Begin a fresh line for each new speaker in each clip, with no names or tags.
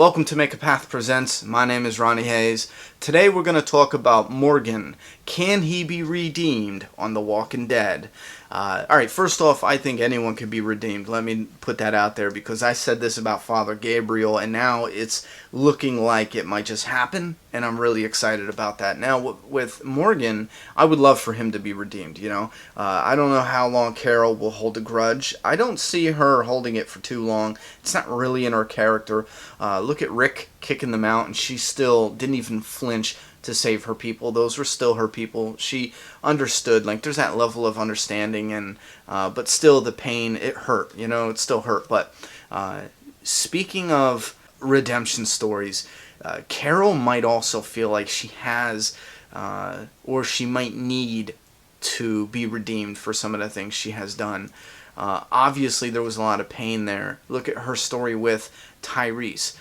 Welcome to Make a Path Presents. My name is Ronnie Hayes. Today we're going to talk about Morgan. Can he be redeemed on The Walking Dead? Alright, first off, I think anyone can be redeemed. Let me put that out there because I said this about Father Gabriel and now it's looking like it might just happen and I'm really excited about that. Now with Morgan, I would love for him to be redeemed, you know. I don't know how long Carol will hold a grudge. I don't see her holding it for too long. It's not really in her character. Look at Rick kicking them out and she still didn't even flinch to save her people. Those were still her people. She understood, like there's that level of understanding, and but still the pain, it hurt, you know, it still hurt. But speaking of redemption stories, Carol might also feel like she has or she might need to be redeemed for some of the things she has done. Obviously there was a lot of pain there. Look at her story with Tyrese.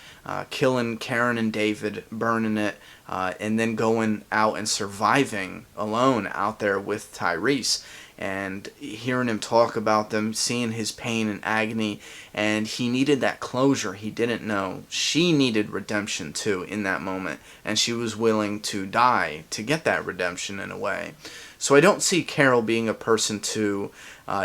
Killing Karen and David, burning it, and then going out and surviving alone out there with Tyrese, and hearing him talk about them, seeing his pain and agony, and he needed that closure. He didn't know. She needed redemption too in that moment, and she was willing to die to get that redemption in a way. So I don't see Carol being a person to,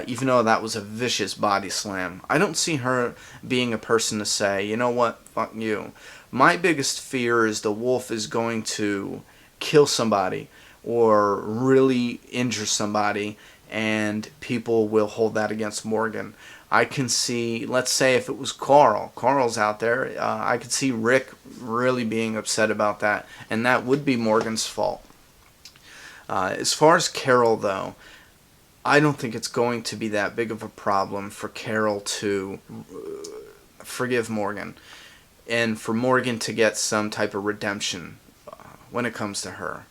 even though that was a vicious body slam, I don't see her being a person to say, you know what, fuck you. My biggest fear is the wolf is going to kill somebody or really injure somebody, and people will hold that against Morgan. I can see, let's say if it was Carl's out there, I could see Rick really being upset about that, and that would be Morgan's fault. As far as Carol, though, I don't think it's going to be that big of a problem for Carol to forgive Morgan and for Morgan to get some type of redemption when it comes to her.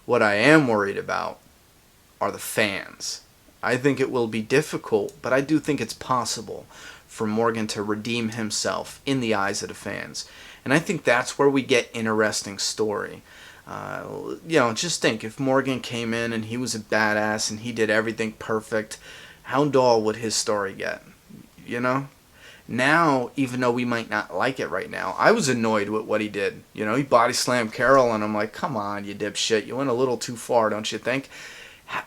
What I am worried about are the fans. I think it will be difficult, but I do think it's possible for Morgan to redeem himself in the eyes of the fans. And I think that's where we get interesting story. You know, just think, if Morgan came in and he was a badass and he did everything perfect, how dull would his story get? You know? Now, even though we might not like it right now, I was annoyed with what he did. You know, he body slammed Carol and I'm like, come on, you dipshit. You went a little too far, don't you think?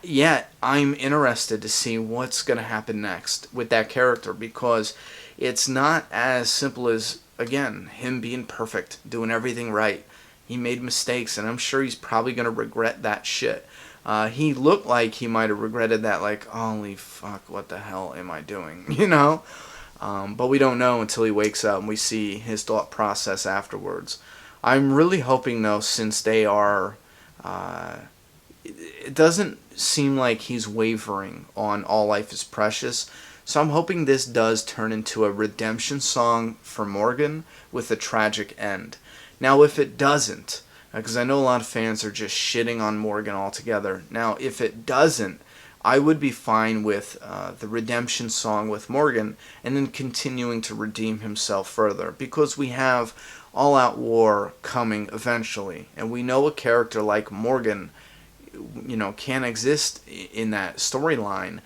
Yet, I'm interested to see what's going to happen next with that character, because it's not as simple as, again, him being perfect, doing everything right. He made mistakes, and I'm sure he's probably going to regret that shit. He looked like he might have regretted that, like, holy fuck, what the hell am I doing? You know? But we don't know until he wakes up and we see his thought process afterwards. I'm really hoping, though, since they are... it doesn't seem like he's wavering on All Life is Precious, so I'm hoping this does turn into a redemption song for Morgan with a tragic end. Now, if it doesn't, because I know a lot of fans are just shitting on Morgan altogether. Now, if it doesn't, I would be fine with the redemption song with Morgan and then continuing to redeem himself further, because we have All Out War coming eventually, and we know a character like Morgan, you know, can't exist in that storyline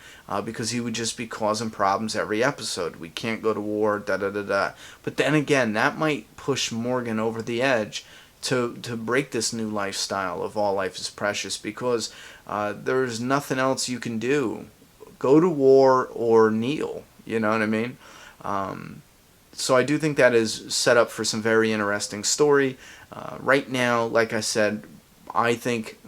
because he would just be causing problems every episode. We can't go to war, da-da-da-da. But then again, that might push Morgan over the edge to break this new lifestyle of All Life is Precious, because there's nothing else you can do. Go to war or kneel, you know what I mean? So I do think that is set up for some very interesting story. Right now, like I said, I think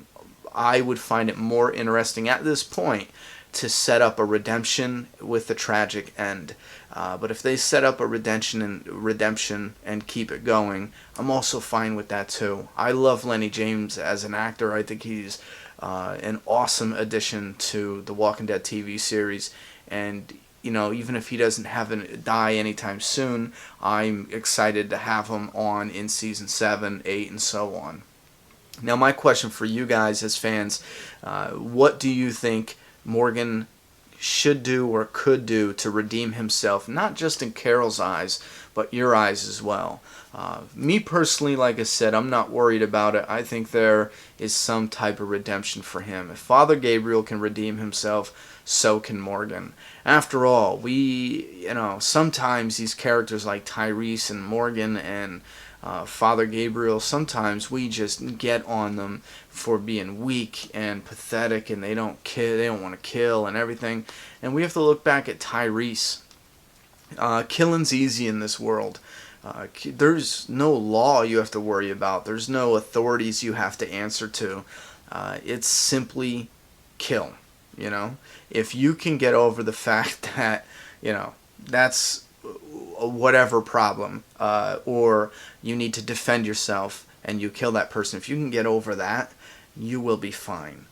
I would find it more interesting at this point to set up a redemption with a tragic end. But if they set up a redemption and keep it going, I'm also fine with that too. I love Lenny James as an actor. I think he's an awesome addition to the Walking Dead TV series. And, you know, even if he doesn't die anytime soon, I'm excited to have him on in season 7, 8, and so on. Now, my question for you guys as fans, what do you think Morgan should do or could do to redeem himself, not just in Carol's eyes, but your eyes as well. Me personally, like I said, I'm not worried about it. I think there is some type of redemption for him. If Father Gabriel can redeem himself, so can Morgan. After all, sometimes these characters like Tyrese and Morgan and Father Gabriel, sometimes we just get on them for being weak and pathetic, and they don't want to kill and everything. And we have to look back at Tyrese. Killing's easy in this world. There's no law you have to worry about. There's no authorities you have to answer to. It's simply kill. If you can get over the fact that that's whatever problem, or you need to defend yourself and you kill that person, if you can get over that, you will be fine.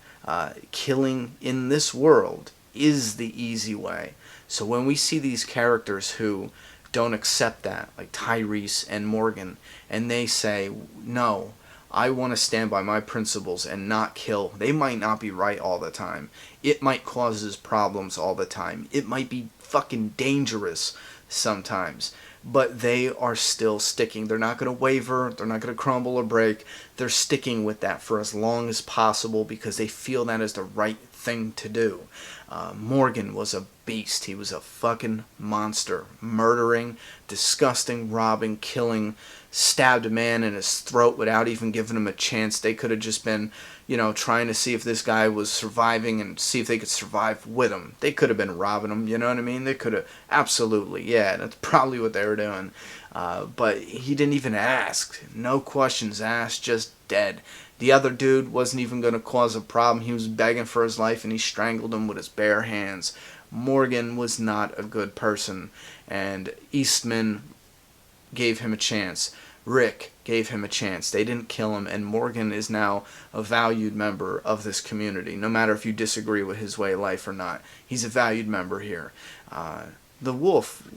Killing in this world is the easy way. So when we see these characters who don't accept that, like Tyrese and Morgan, and they say, no, I want to stand by my principles and not kill. They might not be right all the time. It might cause us problems all the time. It might be fucking dangerous sometimes. But they are still sticking. They're not going to waver. They're not going to crumble or break. They're sticking with that for as long as possible because they feel that is the right thing to do. Morgan was a beast. He was a fucking monster. Murdering, disgusting, robbing, killing, stabbed a man in his throat without even giving him a chance. They could have just been, trying to see if this guy was surviving and see if they could survive with him. They could have been robbing him, you know what I mean? They could have, absolutely, yeah, that's probably what they were doing. But he didn't even ask. No questions asked, just dead. The other dude wasn't even going to cause a problem. He was begging for his life, and he strangled him with his bare hands. Morgan was not a good person, and Eastman gave him a chance. Rick gave him a chance. They didn't kill him, and Morgan is now a valued member of this community, no matter if you disagree with his way of life or not. He's a valued member here. The Wolf,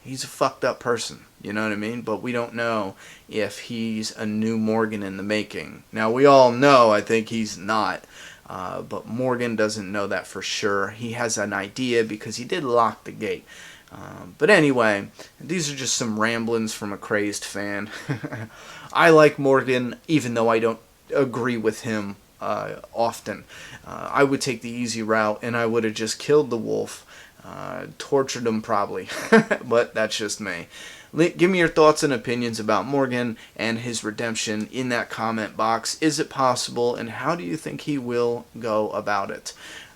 he's a fucked up person, you know what I mean? But we don't know if he's a new Morgan in the making. Now, we all know, I think he's not. But Morgan doesn't know that for sure. He has an idea because he did lock the gate. But anyway, these are just some ramblings from a crazed fan. I like Morgan, even though I don't agree with him often. I would take the easy route, and I would have just killed the Wolf. Tortured him probably. But that's just me. Give me your thoughts and opinions about Morgan and his redemption in that comment box. Is it possible, and how do you think he will go about it?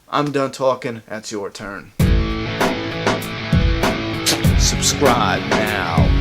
I'm done talking. That's your turn. Subscribe now.